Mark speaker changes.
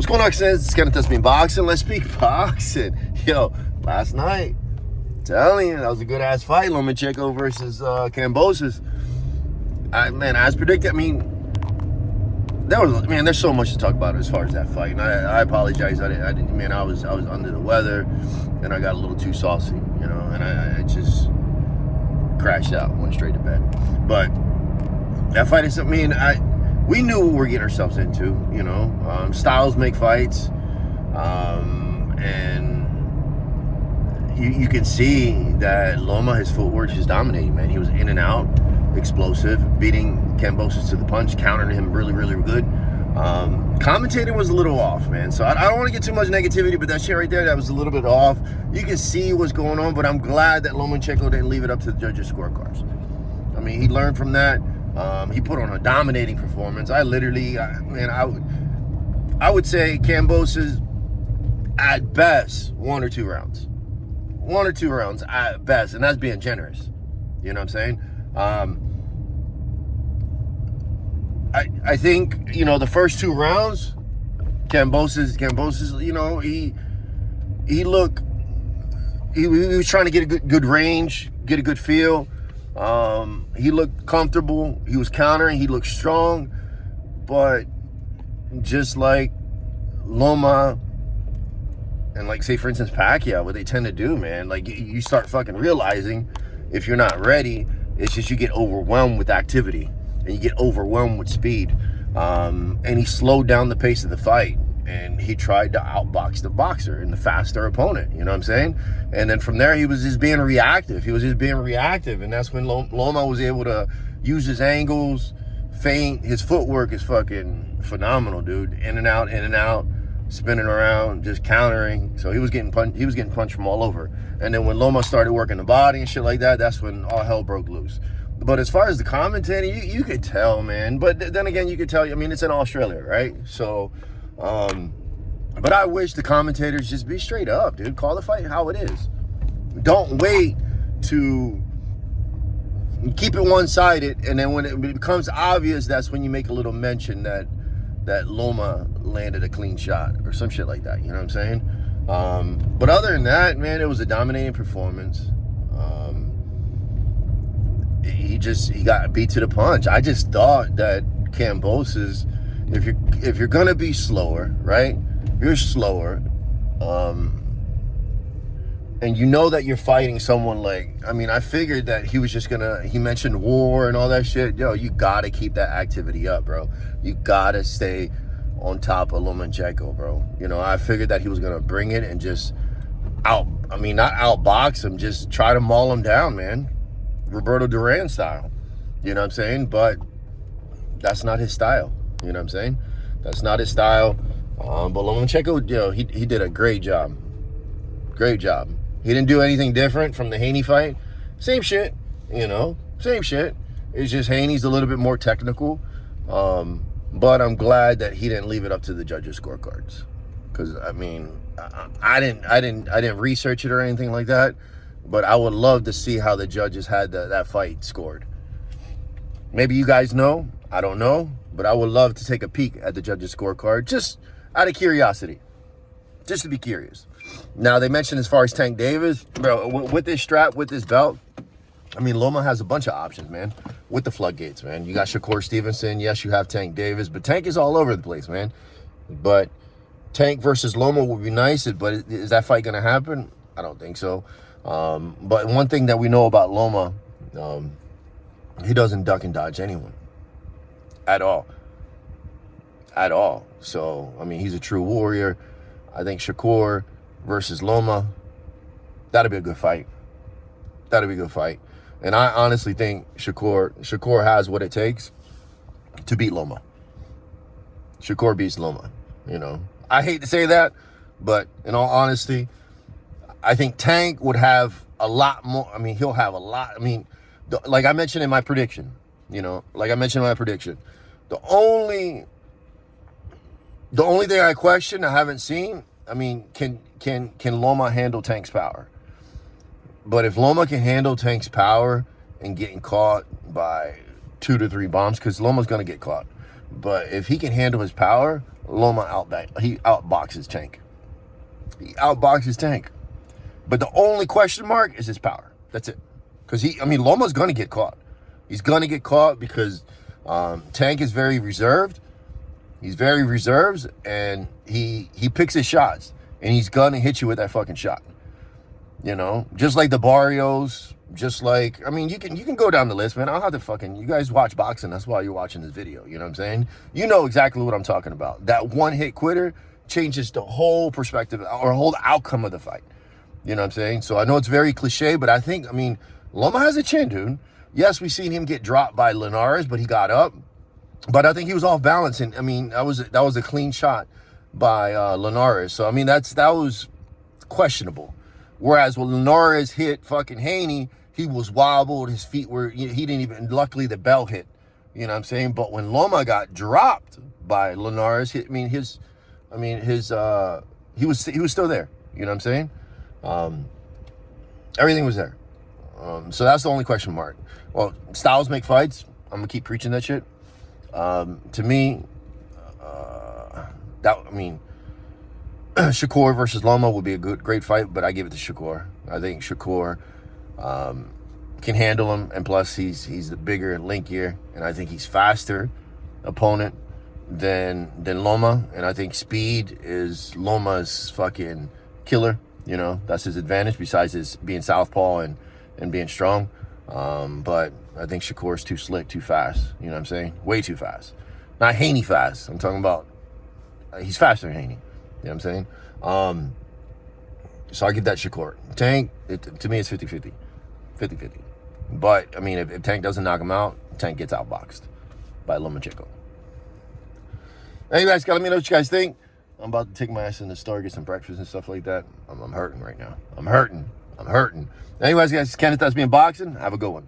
Speaker 1: going on, Kenneth? It's Kenneth that's been boxing. Let's speak boxing. Yo, last night, telling you, that was a good ass fight. Lomachenko versus Kambosos. Man, as predicted. I mean, there's so much to talk about as far as that fight. And I apologize. I didn't. Man, I was under the weather, and I got a little too saucy, you know. And I just crashed out, went straight to bed. But that fight is something. We knew what we were getting ourselves into, you know. Styles make fights, and you can see that Loma, his footwork is dominating, man. He was in and out, explosive, beating Kambosos to the punch, countering him really, really good. Commentating was a little off, man. So I don't want to get too much negativity, but that shit right there, that was a little bit off. You can see what's going on, but I'm glad that Lomachenko didn't leave it up to the judges' scorecards. I mean, he learned from that. He put on a dominating performance. I would say Kambosos at best 1 or 2 rounds. 1 or 2 rounds at best, and that's being generous. You know what I'm saying? I think, you know, the first 2 rounds, Kambosos, you know, he was trying to get a good range, get a good feel. He looked comfortable. He was countering. He looked strong. But just like Loma and, like, say, for instance, Pacquiao, what they tend to do, man, like, you start fucking realizing if you're not ready, it's just you get overwhelmed with activity and you get overwhelmed with speed. And he slowed down the pace of the fight. And he tried to outbox the boxer and the faster opponent, you know what I'm saying? And then from there, he was just being reactive. And that's when Loma was able to use his angles, feint. His footwork is fucking phenomenal, dude. In and out, spinning around, just countering. So he was getting punched from all over. And then when Loma started working the body and shit like that, that's when all hell broke loose. But as far as the commentating, you could tell, man. But then again, you could tell, I mean, it's in Australia, right? So... but I wish the commentators just be straight up, dude. Call the fight how it is. Don't wait to keep it one-sided, and then when it becomes obvious, that's when you make a little mention that Loma landed a clean shot or some shit like that. You know what I'm saying? But other than that, man, it was a dominating performance. He got beat to the punch. I just thought that Kambosos, if you're gonna be slower, right? You're slower, and you know that you're fighting someone like, I mean, I figured that he was just gonna, he mentioned war and all that shit. Yo, you gotta keep that activity up, bro. You gotta stay on top of Lomachenko, bro. You know, I figured that he was gonna bring it and just not outbox him, just try to maul him down, man. Roberto Duran style. You know what I'm saying? But that's not his style. You know what I'm saying? That's not his style. But Lomachenko, you know, he did a great job. Great job. He didn't do anything different from the Haney fight. Same shit, you know. Same shit. It's just Haney's a little bit more technical. But I'm glad that he didn't leave it up to the judges' scorecards. Because, I mean, I didn't research it or anything like that. But I would love to see how the judges had that fight scored. Maybe you guys know. I don't know. But I would love to take a peek at the judges' scorecard, just out of curiosity, just to be curious. Now, they mentioned as far as Tank Davis, bro, with this strap, with this belt, I mean, Loma has a bunch of options, man, with the floodgates, man. You got Shakur Stevenson. Yes, you have Tank Davis, but Tank is all over the place, man. But Tank versus Loma would be nice, but is that fight going to happen? I don't think so. But one thing that we know about Loma, he doesn't duck and dodge anyone. At all. So, I mean, he's a true warrior. I think Shakur versus Loma, that'll be a good fight. And I honestly think Shakur has what it takes to beat Loma. Shakur beats Loma, you know. I hate to say that, but in all honesty, I think Tank would have a lot more. I mean, he'll have a lot. I mean, like I mentioned in my prediction, the only thing I question, I haven't seen, I mean, can Loma handle Tank's power? But if Loma can handle Tank's power and getting caught by 2 to 3 bombs, because Loma's going to get caught. But if he can handle his power, Loma he outboxes Tank. He outboxes Tank. But the only question mark is his power. That's it. Because Loma's going to get caught. He's going to get caught because Tank is very reserved. He's very reserved, and he picks his shots, and he's going to hit you with that fucking shot. You know, just like the Barrios, just like, you can go down the list, man. I don't have to you guys watch boxing. That's why you're watching this video. You know what I'm saying? You know exactly what I'm talking about. That one hit quitter changes the whole perspective or whole outcome of the fight. You know what I'm saying? So I know it's very cliche, but I think, Loma has a chin, dude. Yes, we seen him get dropped by Linares, but he got up. But I think he was off balance, and that was a clean shot by Linares. So that was questionable. Whereas when Linares hit fucking Haney, he was wobbled. His feet were, he didn't even. Luckily, the bell hit. You know what I'm saying? But when Loma got dropped by Linares, he was still there. You know what I'm saying? Everything was there. So that's the only question mark. Well, styles make fights. I'm gonna keep preaching that shit. To me, Shakur versus Loma would be a great fight, but I give it to Shakur. I think Shakur can handle him, and plus he's the bigger and linkier, and I think he's faster opponent than Loma, and I think speed is Loma's fucking killer. You know, that's his advantage besides his being southpaw and being strong. But I think Shakur's too slick, too fast. You know what I'm saying? Way too fast. Not Haney fast. I'm talking about he's faster than Haney. You know what I'm saying? So I give that Shakur. Tank, to me, it's 50-50. 50-50. But, if Tank doesn't knock him out, Tank gets outboxed by Lomachenko. Anyways, let me know what you guys think. I'm about to take my ass in the store, get some breakfast and stuff like that. I'm hurting right now. I'm hurting. Anyways, guys, Kenneth, that's me in boxing. Have a good one.